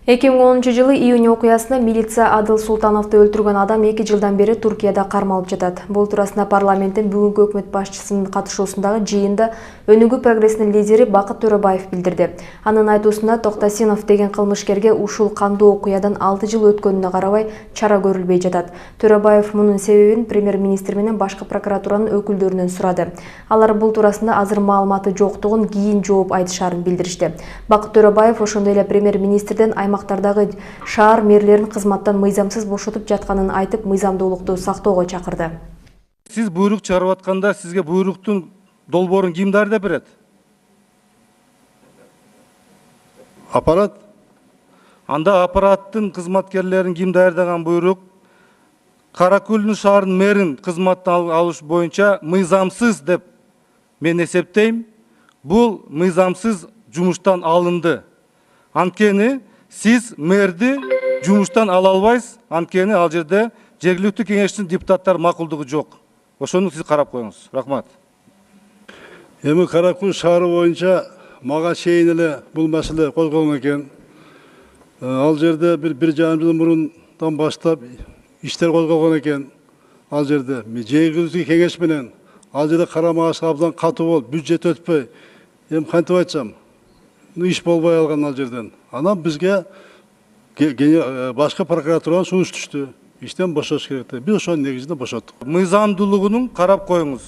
2010-жылы июнь окуясында милиция Адыл Султановду өлтүргөн адам 2 жылдан бери Туркияда кармалып жатат. Бул туурасында парламенттин бүгүнкү өкмөт башчысынын катышуусундагы жыйында Өнүгүү прогресстин лидери Бакыт Төрөбаев билдирди. Анын айтуусунда Токтосинов деген кылмышкерге ушул кандуу окуядан 6 жыл өткөнүнө карабай чара көрүлбөй жатат. Төрөбаев мунун себебин премьер-министр менен башкы прокуратуранын өкүлдөрүнөн сурады. Алар бул туурасында азыр маалыматы жоктугун кийин жооп айтышаарын билдиришти. Бакыт Төрөбаев ошондой эле премьер-министрден аймактардагы шаар мэрлерин кызматтан мыйзамсыз бошотуп жатканын айтып, мыйзамдуулукту сактоого чакырды. Сиз буйрук чыгарып атканда сизге буйруктун долбоорун ким даярдап берет? Аппарат. Анда аппараттын кызматкерлерин ким даярдаган буйрук? Каракөлдүн шаарынын мэрин кызматтан алыш боюнча мыйзамсыз деп мен эсептейм. Бул мыйзамсыз жумуштан алынды. Анткени сиз мэрди жумуштан ала албайсыз, анткени ал жерде жергиликтүү кеңештин депутаттар макулдугу жок. Ошону сиз карап коюңуз. Рахмат. Эми Каракөл шаары боюнча мага чейин эле бул маселе козголгон экен. Ал жерде бир жарым жыл мурундан баштап иштер козголгон экен. Ал жерде жергиликтүү кеңеш менен ал жерде карама-каршы абдан катуу болуп, бюджет өтпөй, эми кантип айтсам, иш болбой алган ал жерден. Анан бизге башкы прокуратуранын сунуш түштү. Иштен бошош керек деп. Биз ошонун негизинде бошоттук. Мыйзамдуулугун карап коюңуз.